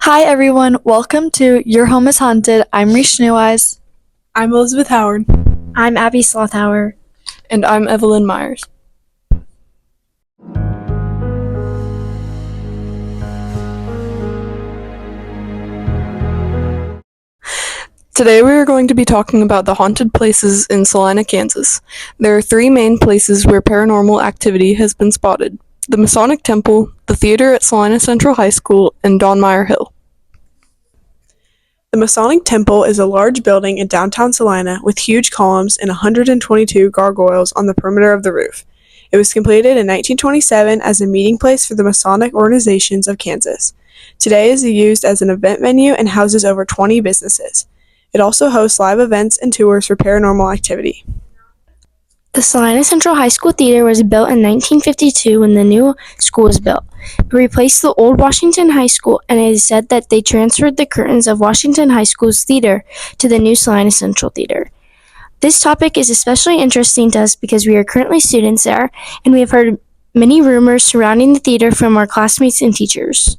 Hi everyone, welcome to Your Home is Haunted. I'm Reese Neweyes. I'm Elizabeth Howard. I'm Abby Slothauer. And I'm Evelyn Myers. Today we are going to be talking about the haunted places in Salina, Kansas. There are three main places where paranormal activity has been spotted: the Masonic Temple, the theater at Salina Central High School, and Donmire Hill. The Masonic Temple is a large building in downtown Salina with huge columns and 122 gargoyles on the perimeter of the roof. It was completed in 1927 as a meeting place for the Masonic organizations of Kansas. Today it is used as an event venue and houses over 20 businesses. It also hosts live events and tours for paranormal activity. The Salina Central High School Theater was built in 1952 when the new school was built. It replaced the old Washington High School, and it is said that they transferred the curtains of Washington High School's theater to the new Salina Central Theater. This topic is especially interesting to us because we are currently students there, and we have heard many rumors surrounding the theater from our classmates and teachers.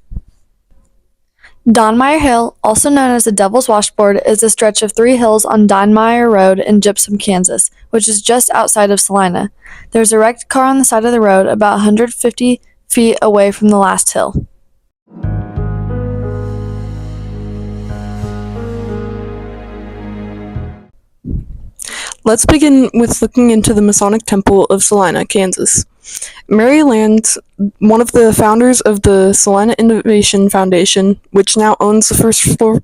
Donmire Hill, also known as the Devil's Washboard, is a stretch of 3 hills on Donmire Road in Gypsum, Kansas, which is just outside of Salina. There's a wrecked car on the side of the road about 150 feet away from the last hill. Let's begin with looking into the Masonic Temple of Salina, Kansas. Mary Land, one of the founders of the Salina Innovation Foundation, which now owns the first 4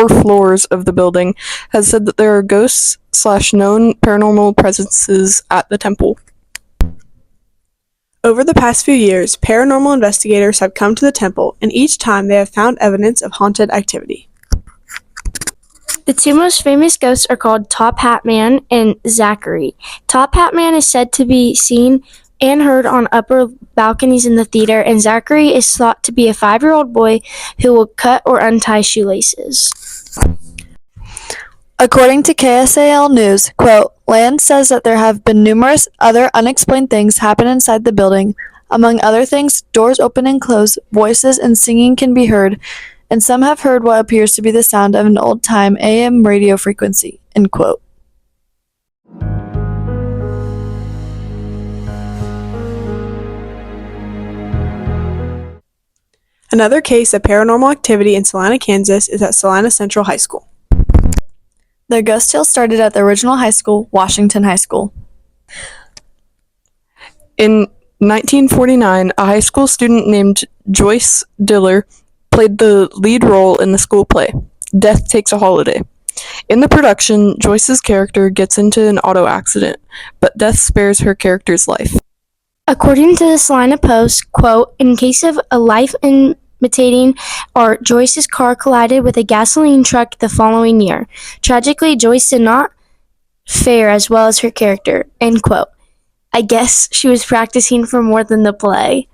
floors of the building, has said that there are ghosts/known paranormal presences at the temple. Over the past few years, paranormal investigators have come to the temple, and each time they have found evidence of haunted activity. The two most famous ghosts are called Top Hat Man and Zachary. Top Hat Man is said to be seen and heard on upper balconies in the theater, and Zachary is thought to be a 5-year-old boy who will cut or untie shoelaces. According to KSAL News, quote, Land says that there have been numerous other unexplained things happen inside the building. Among other things, doors open and close, voices and singing can be heard, and some have heard what appears to be the sound of an old-time AM radio frequency, end quote. Another case of paranormal activity in Salina, Kansas is at Salina Central High School. The ghost tale started at the original high school, Washington High School. In 1949, a high school student named Joyce Diller played the lead role in the school play, Death Takes a Holiday. In the production, Joyce's character gets into an auto accident, but death spares her character's life. According to the Salina Post, quote, in case of a life-imitating art, Joyce's car collided with a gasoline truck the following year. Tragically, Joyce did not fare as well as her character, end quote. I guess she was practicing for more than the play.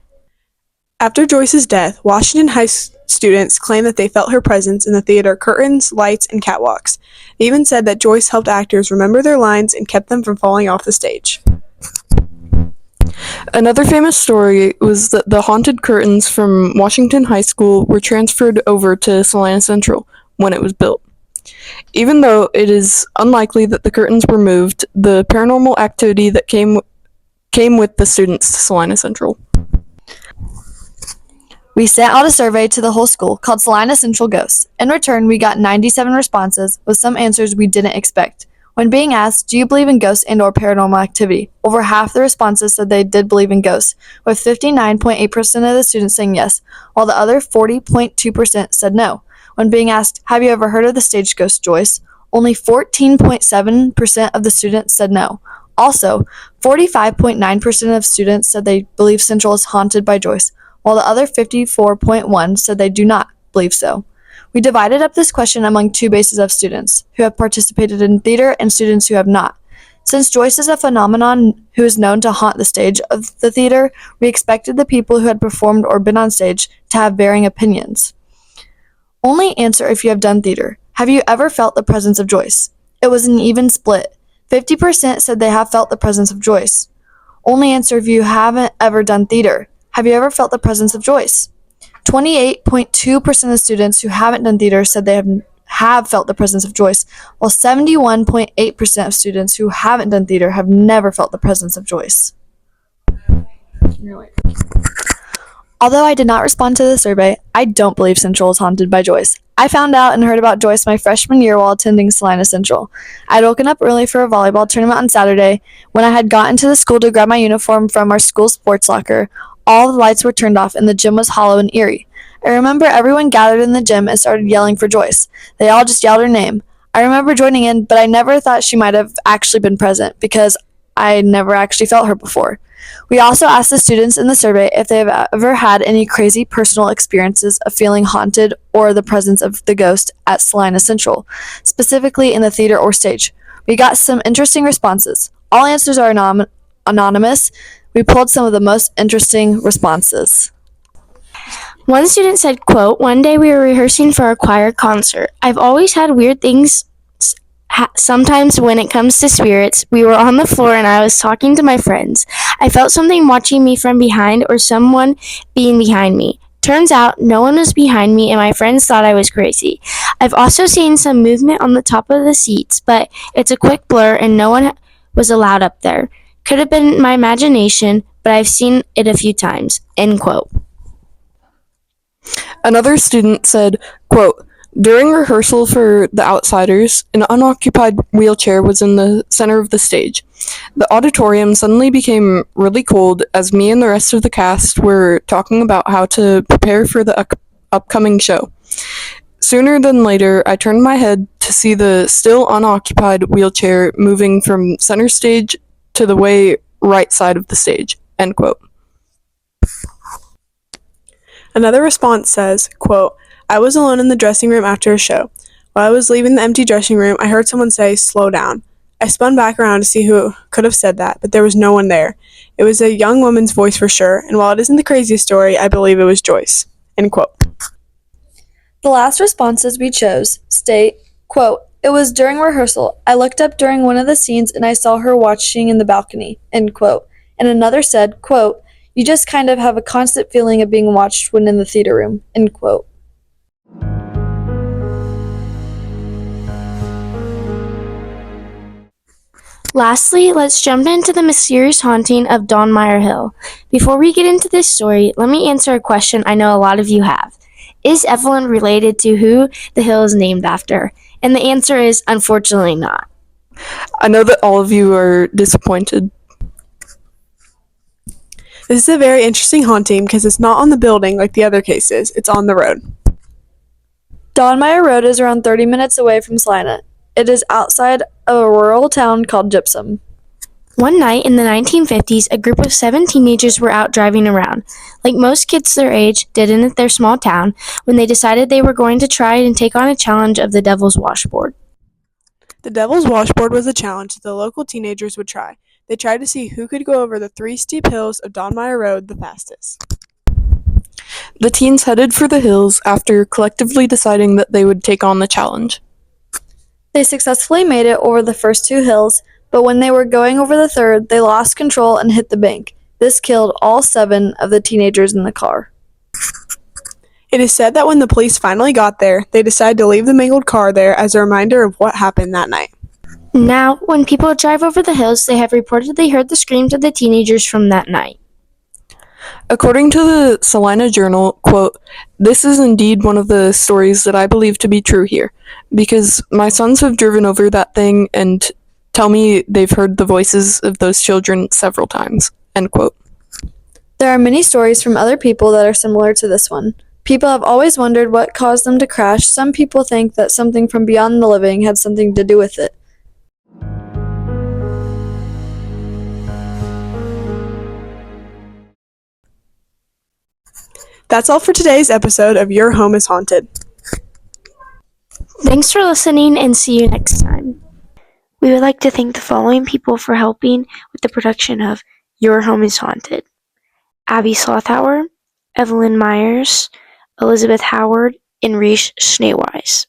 After Joyce's death, Washington High students claimed that they felt her presence in the theater curtains, lights, and catwalks. They even said that Joyce helped actors remember their lines and kept them from falling off the stage. Another famous story was that the haunted curtains from Washington High School were transferred over to Salina Central when it was built. Even though it is unlikely that the curtains were moved, the paranormal activity that came with the students to Salina Central. We sent out a survey to the whole school called Salina Central Ghosts. In return, we got 97 responses, with some answers we didn't expect. When being asked, do you believe in ghosts and or paranormal activity? Over half the responses said they did believe in ghosts, with 59.8% of the students saying yes, while the other 40.2% said no. When being asked, have you ever heard of the stage ghost Joyce? Only 14.7% of the students said no. Also, 45.9% of students said they believe Central is haunted by Joyce, while the other 54.1% said they do not believe so. We divided up this question among 2 bases of students who have participated in theater and students who have not. Since Joyce is a phenomenon who is known to haunt the stage of the theater, we expected the people who had performed or been on stage to have varying opinions. Only answer if you have done theater. Have you ever felt the presence of Joyce? It was an even split. 50% said they have felt the presence of Joyce. Only answer if you haven't ever done theater. Have you ever felt the presence of Joyce? 28.2% of students who haven't done theater said they have felt the presence of Joyce, while 71.8% of students who haven't done theater have never felt the presence of Joyce. Although I did not respond to the survey, I don't believe Central is haunted by Joyce. I found out and heard about Joyce my freshman year while attending Salina Central. I had woken up early for a volleyball tournament on Saturday. When I had gotten to the school to grab my uniform from our school sports locker, all the lights were turned off and the gym was hollow and eerie. I remember everyone gathered in the gym and started yelling for Joyce. They all just yelled her name. I remember joining in, but I never thought she might have actually been present because I never actually felt her before. We also asked the students in the survey if they have ever had any crazy personal experiences of feeling haunted or the presence of the ghost at Salina Central, specifically in the theater or stage. We got some interesting responses. All answers are anonymous. We pulled some of the most interesting responses. One student said, quote, "One day we were rehearsing for a choir concert. I've always had weird things sometimes when it comes to spirits. We were on the floor and I was talking to my friends. I felt something watching me from behind or someone being behind me. Turns out no one was behind me and my friends thought I was crazy. I've also seen some movement on the top of the seats, but it's a quick blur and no one was allowed up there. Could have been my imagination, but I've seen it a few times." End quote. Another student said, quote, "During rehearsal for The Outsiders, an unoccupied wheelchair was in the center of the stage. The auditorium suddenly became really cold as me and the rest of the cast were talking about how to prepare for the upcoming show. Sooner than later, I turned my head to see the still unoccupied wheelchair moving from center stage to the way right side of the stage." End quote. Another response says, quote, "I was alone in the dressing room after a show. While I was leaving the empty dressing room, I heard someone say, 'Slow down.' I spun back around to see who could have said that, but there was no one there. It was a young woman's voice for sure, and while it isn't the craziest story, I believe it was Joyce." End quote. The last responses we chose state, quote, "It was during rehearsal. I looked up during one of the scenes and I saw her watching in the balcony," end quote. And another said, quote, "You just kind of have a constant feeling of being watched when in the theater room," end quote. Lastly, let's jump into the mysterious haunting of Don Meyer Hill. Before we get into this story, let me answer a question I know a lot of you have. Is Evelyn related to who the hill is named after? And the answer is unfortunately not. I know that all of you are disappointed. This is a very interesting haunting because it's not on the building like the other cases, it's on the road. Don Meyer Road is around 30 minutes away from Salina. It is outside of a rural town called Gypsum. One night in the 1950s, a group of 7 teenagers were out driving around, like most kids their age did in their small town, when they decided they were going to try and take on a challenge of the Devil's Washboard. The Devil's Washboard was a challenge that the local teenagers would try. They tried to see who could go over the 3 steep hills of Don Meyer Road the fastest. The teens headed for the hills after collectively deciding that they would take on the challenge. They successfully made it over the first 2 hills, but when they were going over the third, they lost control and hit the bank. This killed all 7 of the teenagers in the car. It is said that when the police finally got there, they decided to leave the mangled car there as a reminder of what happened that night. Now, when people drive over the hills, they have reported they heard the screams of the teenagers from that night. According to the Salina Journal, quote, "This is indeed one of the stories that I believe to be true here, because my sons have driven over that thing and tell me they've heard the voices of those children several times." End quote. There are many stories from other people that are similar to this one. People have always wondered what caused them to crash. Some people think that something from beyond the living had something to do with it. That's all for today's episode of Your Home is Haunted. Thanks for listening and see you next time. We would like to thank the following people for helping with the production of Your Home is Haunted: Abby Slothauer, Evelyn Myers, Elizabeth Howard, and Reese Schneewise.